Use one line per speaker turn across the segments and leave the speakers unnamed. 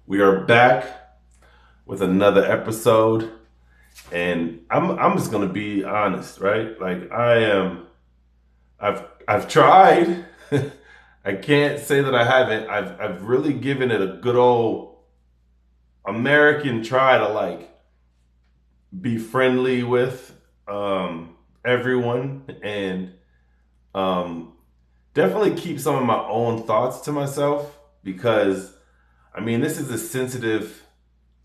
We are back with another episode, and I'm just gonna be honest, right? Like I am. I've tried. I can't say that I haven't. I've really given it a good old American try to like be friendly with everyone and um, definitely keep some of my own thoughts to myself because I mean this is a sensitive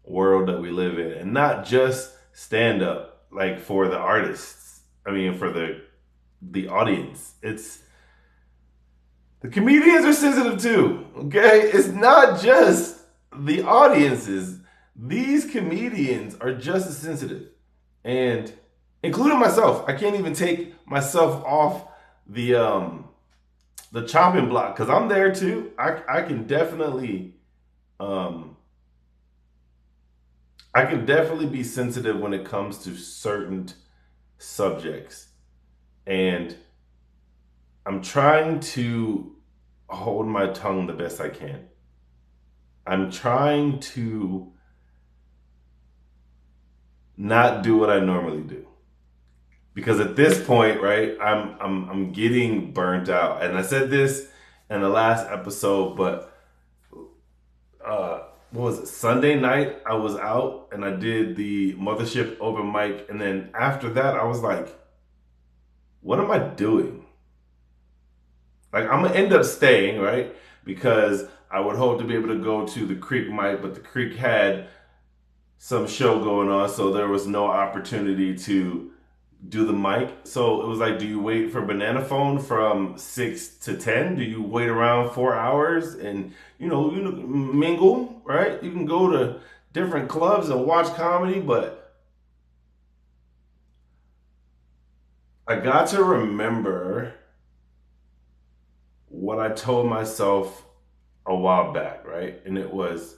world that we live in, and not just stand up like for the artists. I mean, for the audience. It's the comedians are sensitive too. Okay, it's not just the audiences. These comedians are just as sensitive, and including myself. I can't even take myself off the the chopping block because I'm there too. I can definitely um I can definitely be sensitive when it comes to certain subjects. And I'm trying to hold my tongue the best I can. I'm trying to not do what I normally do. Because at this point, right, I'm getting burnt out. And I said this in the last episode, but what was it? Sunday night I was out and I did the Mothership open mic, and then after that I was like, what am I doing? Like I'm gonna end up staying, right? Because I would hope to be able to go to the Creek mic, but the Creek had some show going on, so there was no opportunity to do the mic. So it was like, do you wait for Banana Phone from 6 to 10? Do you wait around 4 hours and mingle, right? You can go to different clubs and watch comedy, but I got to remember what I told myself a while back, right? And it was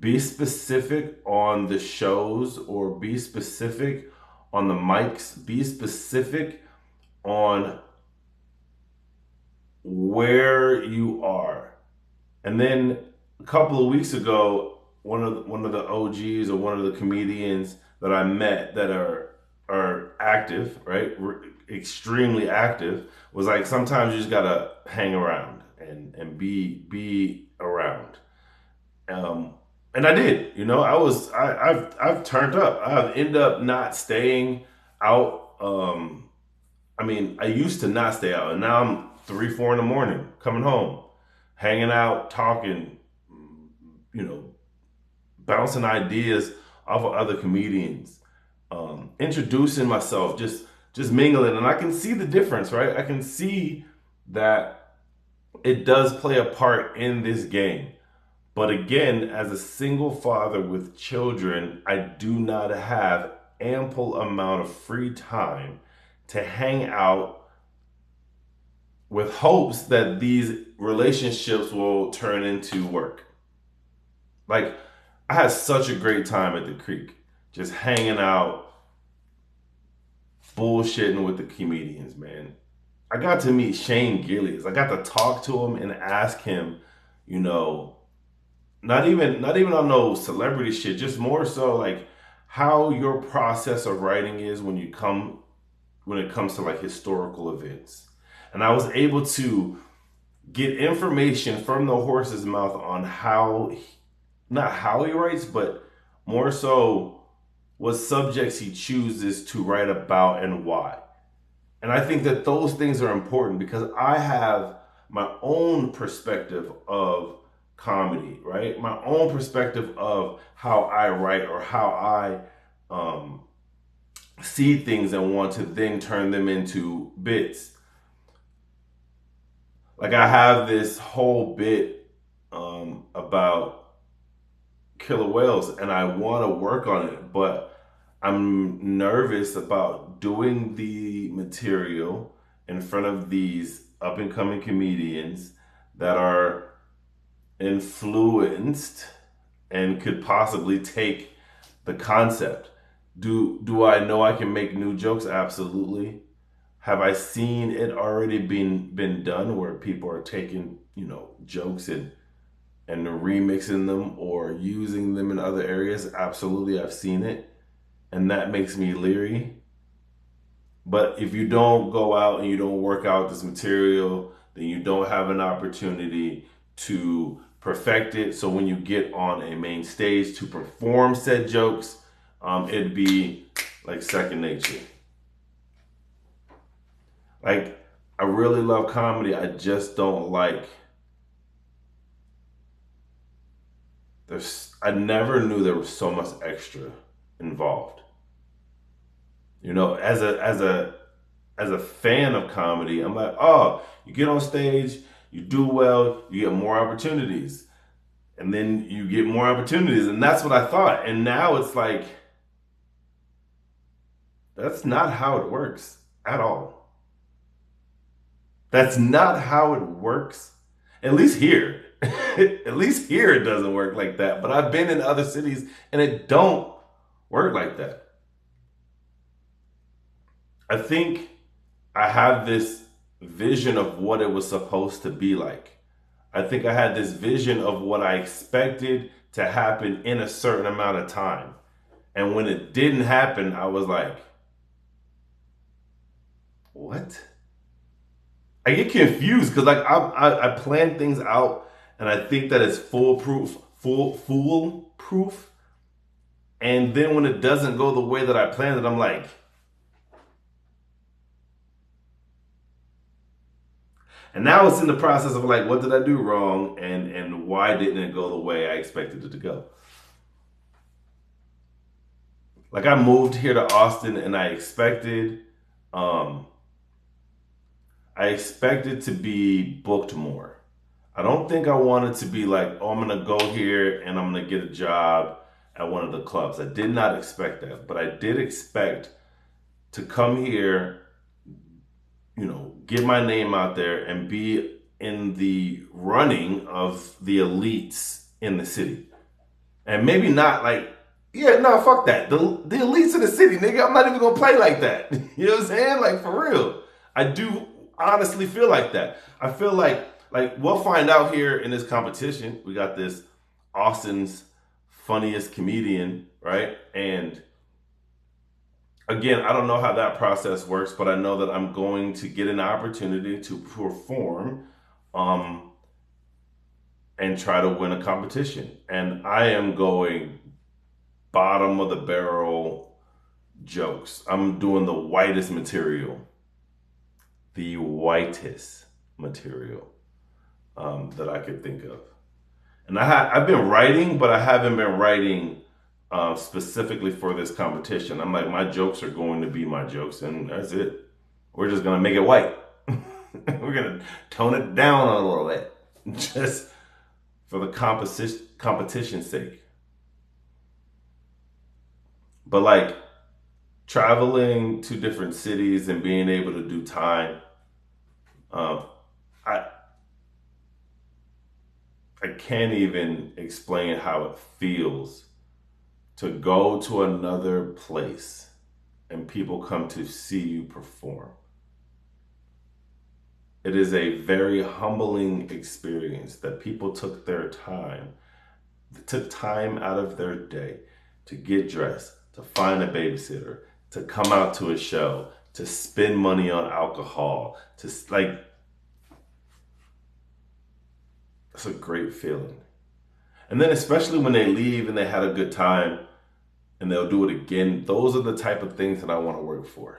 be specific on the shows or be specific on the mics, be specific on where you are. And then a couple of weeks ago, one of the OGs or one of the comedians that I met that are active, right? Extremely active, was like sometimes you just gotta hang around and be around. Um, and I did, I've turned up. I've ended up not staying out. I mean, I used to not stay out, and now I'm 3, 4 in the morning coming home, hanging out, talking, you know, bouncing ideas off of other comedians, introducing myself, just mingling, and I can see the difference, right? I can see that it does play a part in this game. But again, as a single father with children, I do not have ample amount of free time to hang out with hopes that these relationships will turn into work. Like, I had such a great time at the Creek, just hanging out, bullshitting with the comedians, man. I got to meet Shane Gillies. I got to talk to him and ask him, you know, not even on no celebrity shit, just more so like how your process of writing is when it comes to like historical events. And I was able to get information from the horse's mouth on not how he writes, but more so what subjects he chooses to write about and why. And I think that those things are important because I have my own perspective of comedy, right? My own perspective of how I write or how I um, see things and want to then turn them into bits. Like I have this whole bit about killer whales and I want to work on it, but I'm nervous about doing the material in front of these up and coming comedians that are influenced and could possibly take the concept. Do I know I can make new jokes? Absolutely. Have I seen it already been done where people are taking, jokes and and remixing them or using them in other areas. Absolutely, I've seen it, and that makes me leery. But if you don't go out and you don't work out this material, then you don't have an opportunity to perfect it. So when you get on a main stage to perform said jokes, it'd be like second nature. Like, I really love comedy. I just don't like. I never knew there was so much extra involved. You know, as a fan of comedy, I'm like, oh, you get on stage, you do well, you get more opportunities, and then you get more opportunities, and that's what I thought. And now it's like that's not how it works at all. That's not how it works. At least here. At least here it doesn't work like that. But I've been in other cities and it don't work like that. I think I have this vision of what it was supposed to be like. I think I had this vision of what I expected to happen in a certain amount of time. And when it didn't happen, I was like, what? I get confused because like I plan things out and I think that it's foolproof. And then when it doesn't go the way that I planned it, I'm like, and now it's in the process of like, what did I do wrong, and why didn't it go the way I expected it to go? Like, I moved here to Austin, and um, I expected to be booked more. I don't think I wanted to be like, oh, I'm gonna go here and I'm gonna get a job at one of the clubs. I did not expect that, but I did expect to come here, get my name out there and be in the running of the elites in the city. And maybe not like, yeah, no, fuck that. The elites of the city, nigga, I'm not even gonna play like that. You know what I'm saying? Like, for real. I do honestly feel like that. I feel like we'll find out here in this competition. We got this Austin's funniest comedian, right? And again, I don't know how that process works, but I know that I'm going to get an opportunity to perform um, and try to win a competition. And I am going bottom of the barrel jokes. I'm doing the whitest material, that I could think of. And I've been writing, but I haven't been writing specifically for this competition. I'm like, my jokes are going to be my jokes, and that's it. We're just gonna make it white. We're gonna tone it down a little bit, just for the competition's sake. But like traveling to different cities and being able to do time, um, I I can't even explain how it feels to go to another place and people come to see you perform. It is a very humbling experience that people took time out of their day to get dressed, to find a babysitter, to come out to a show, to spend money on alcohol, to like, it's a great feeling. And then especially when they leave and they had a good time and they'll do it again, those are the type of things that I want to work for.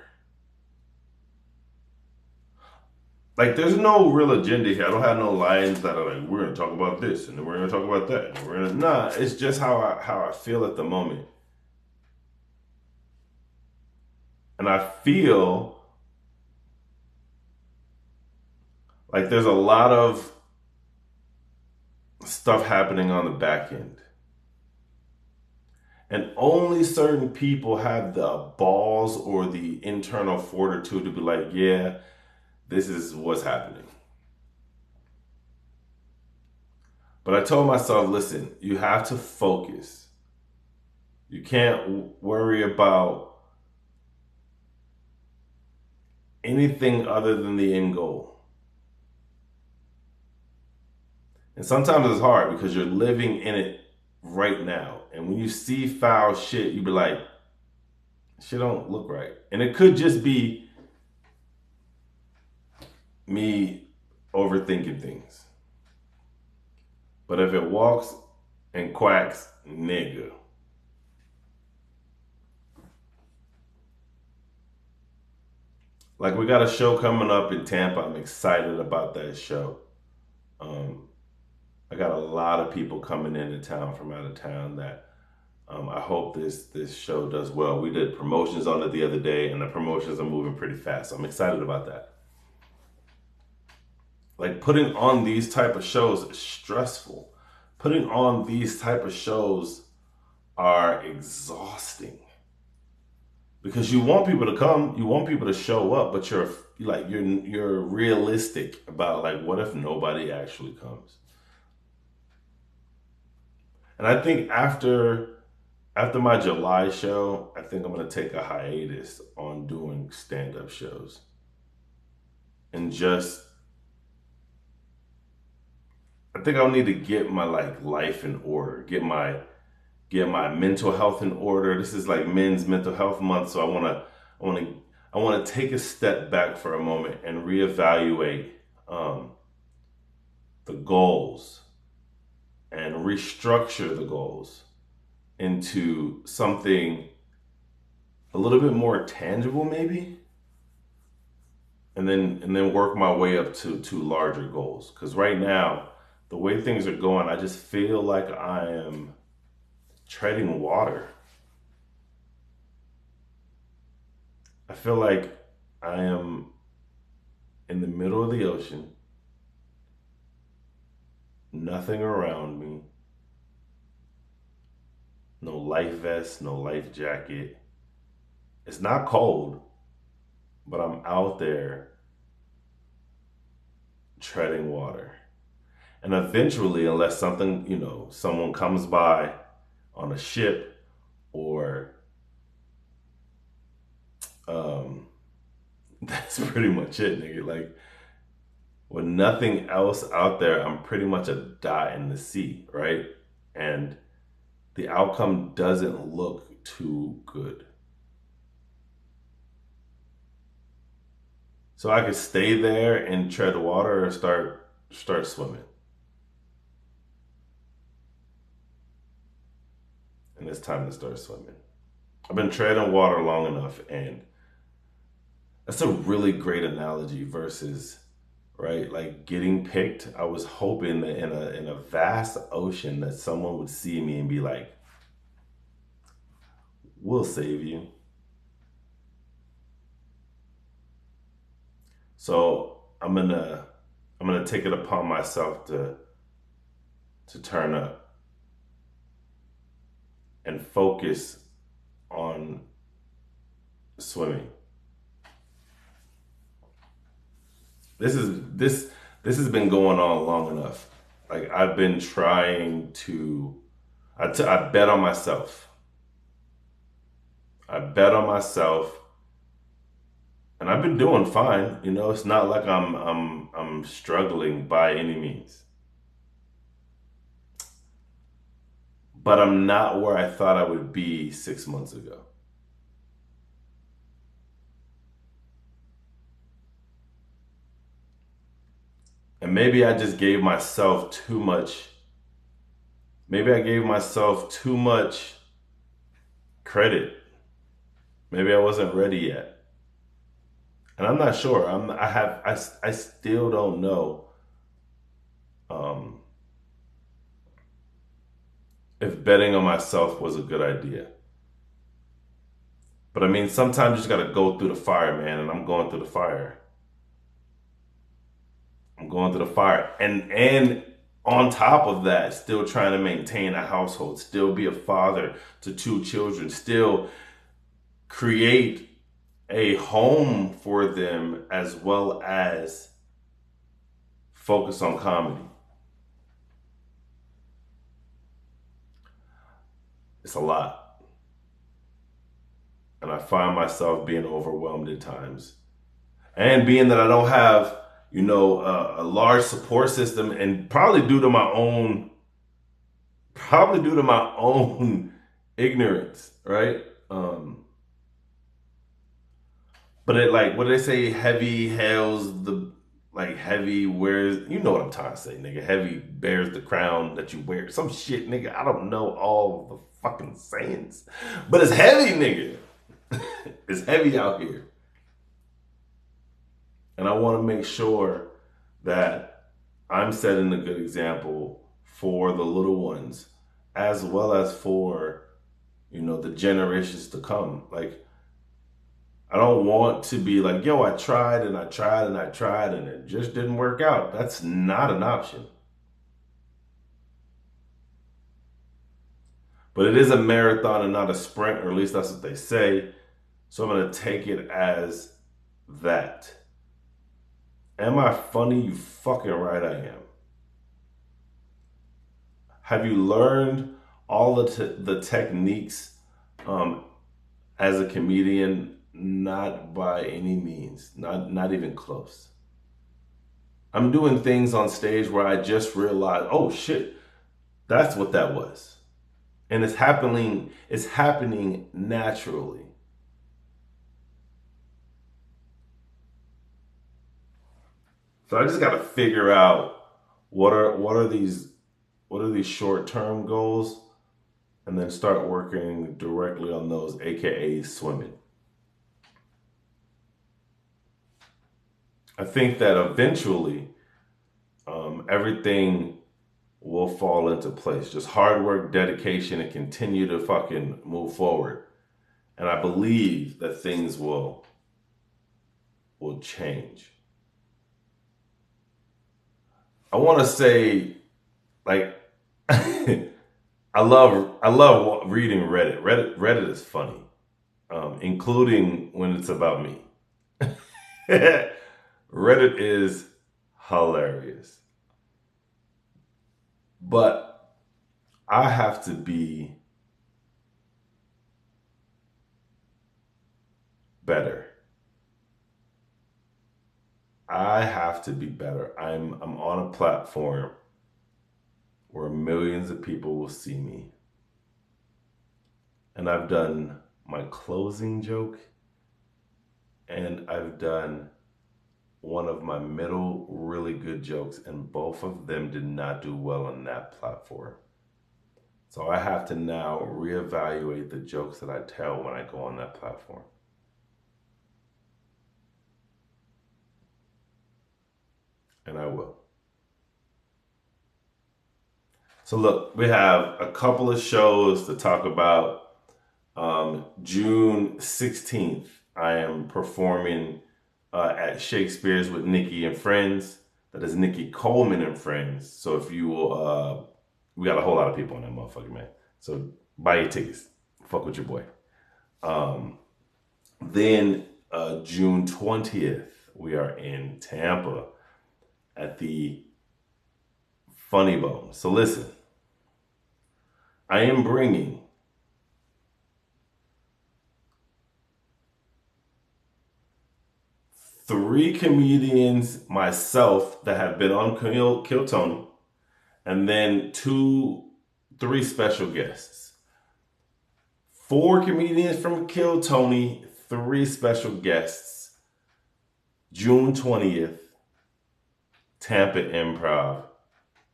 Like, there's no real agenda here. I don't have no lines that are like, we're gonna talk about this and then we're gonna talk about that. And we're gonna nah, it's just how I feel at the moment. And I feel like there's a lot of stuff happening on the back end. And only certain people have the balls or the internal fortitude to be like, yeah, this is what's happening. But I told myself, listen, you have to focus. You can't worry about anything other than the end goal. And sometimes it's hard because you're living in it right now. And when you see foul shit, you be like, shit don't look right. And it could just be me overthinking things. But if it walks and quacks, nigga. Like, we got a show coming up in Tampa. I'm excited about that show. Um, I got a lot of people coming into town from out of town that I hope this show does well. We did promotions on it the other day, and the promotions are moving pretty fast. So I'm excited about that. Like, putting on these type of shows is stressful. Putting on these type of shows are exhausting because you want people to come, you want people to show up, but you're realistic about, like, what if nobody actually comes? And I think after my July show, I think I'm gonna take a hiatus on doing stand-up shows and just I think I'll need to get my like life in order, get my mental health in order. This is like Men's Mental Health Month, so I want to take a step back for a moment and reevaluate um, the goals and restructure the goals into something a little bit more tangible, maybe, and then work my way up to larger goals. Because right now, the way things are going, I just feel like I am treading water. I feel like I am in the middle of the ocean, nothing around me, no life vest, no life jacket. It's not cold, but I'm out there treading water. And eventually, unless someone comes by on a ship or um, that's pretty much it, nigga. Like, with nothing else out there, I'm pretty much a dot in the sea, right? And the outcome doesn't look too good. So I could stay there and tread water or start swimming. And it's time to start swimming. I've been treading water long enough, and that's a really great analogy versus, right, like getting picked. I was hoping that in a vast ocean that someone would see me and be like, "We'll save you." So I'm gonna take it upon myself to turn up and focus on swimming. This has been going on long enough. Like, I've been trying to. I bet on myself. I bet on myself, and I've been doing fine. It's not like I'm struggling by any means, but I'm not where I thought I would be 6 months ago. And maybe I just gave myself too much. Maybe I gave myself too much credit. Maybe I wasn't ready yet. And I'm not sure. I still don't know um, if betting on myself was a good idea. But I mean, sometimes you just gotta go through the fire, man. And I'm going through the fire. I'm going through the fire. And on top of that, still trying to maintain a household, still be a father to two children, still create a home for them, as well as focus on comedy. It's a lot. And I find myself being overwhelmed at times. And being that I don't have a large support system, and probably due to my own ignorance, right? But it, like, what do they say? Heavy hails the, like, heavy wears, you know what I'm trying to say, nigga. Heavy bears the crown that you wear. Some shit, nigga. I don't know all the fucking sayings, but it's heavy, nigga. It's heavy out here. And I want to make sure that I'm setting a good example for the little ones, as well as for, the generations to come. Like, I don't want to be like, yo, I tried and I tried and I tried and it just didn't work out. That's not an option. But it is a marathon and not a sprint, or at least that's what they say. So I'm going to take it as that. Am I funny? You fucking right I am. Have you learned all the techniques as a comedian? Not by any means. Not even close. I'm doing things on stage where I just realized, oh shit, that's what that was. And it's happening naturally. So I just got to figure out what are these short-term goals, and then start working directly on those, aka swimming. I think that eventually everything will fall into place. Just hard work, dedication, and continue to fucking move forward. And I believe that things will change. I want to say, like, I love reading Reddit. Reddit is funny, including when it's about me. Reddit is hilarious, but I have to be better. I have to be better. I'm on a platform where millions of people will see me. And I've done my closing joke, and I've done one of my middle really good jokes, and both of them did not do well on that platform. So I have to now reevaluate the jokes that I tell when I go on that platform. And I will. So look, we have a couple of shows to talk about. June 16th, I am performing at Shakespeare's with Nikki and Friends. That is Nikki Coleman and Friends. So if you will, we got a whole lot of people on that motherfucker, man. So buy your tickets. Fuck with your boy. Then June 20th, we are in Tampa at the Funny Bone. So listen, I am bringing three comedians myself that have been on Kill Tony, and then three special guests. 4 comedians from Kill Tony, 3 special guests. June 20th, Tampa Improv,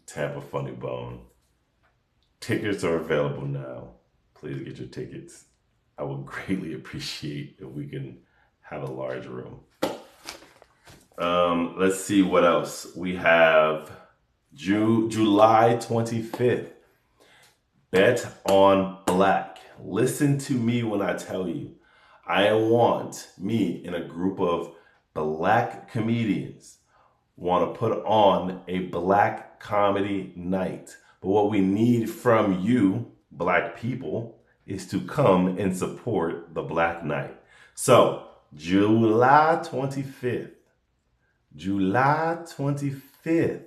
Tampa Funny Bone. Tickets are available now. Please get your tickets. I would greatly appreciate if we can have a large room. Let's see what else. We have July 25th. Bet on Black. Listen to me when I tell you. I want me and a group of Black comedians want to put on a Black comedy night. But what we need from you, Black people, is to come and support the Black night. So, July 25th. July 25th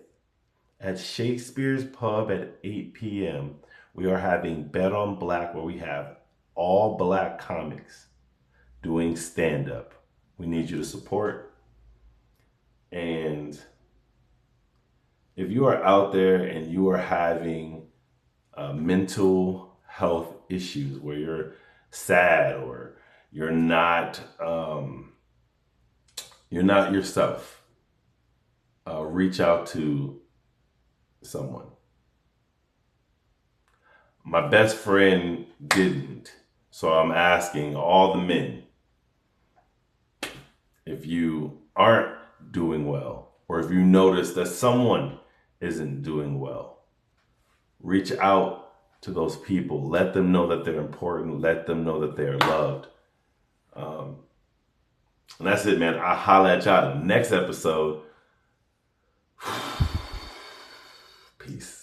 at Shakespeare's Pub at 8 p.m. we are having Bet on Black, where we have all Black comics doing stand-up. We need you to support. And if you are out there and you are having mental health issues where you're sad or you're not yourself, reach out to someone. My best friend didn't, so I'm asking all the men, if you aren't doing well, or if you notice that someone isn't doing well, reach out to those people. Let them know that they're important. Let them know that they are loved. And that's it, man. I'll holler at y'all in the next episode. Peace.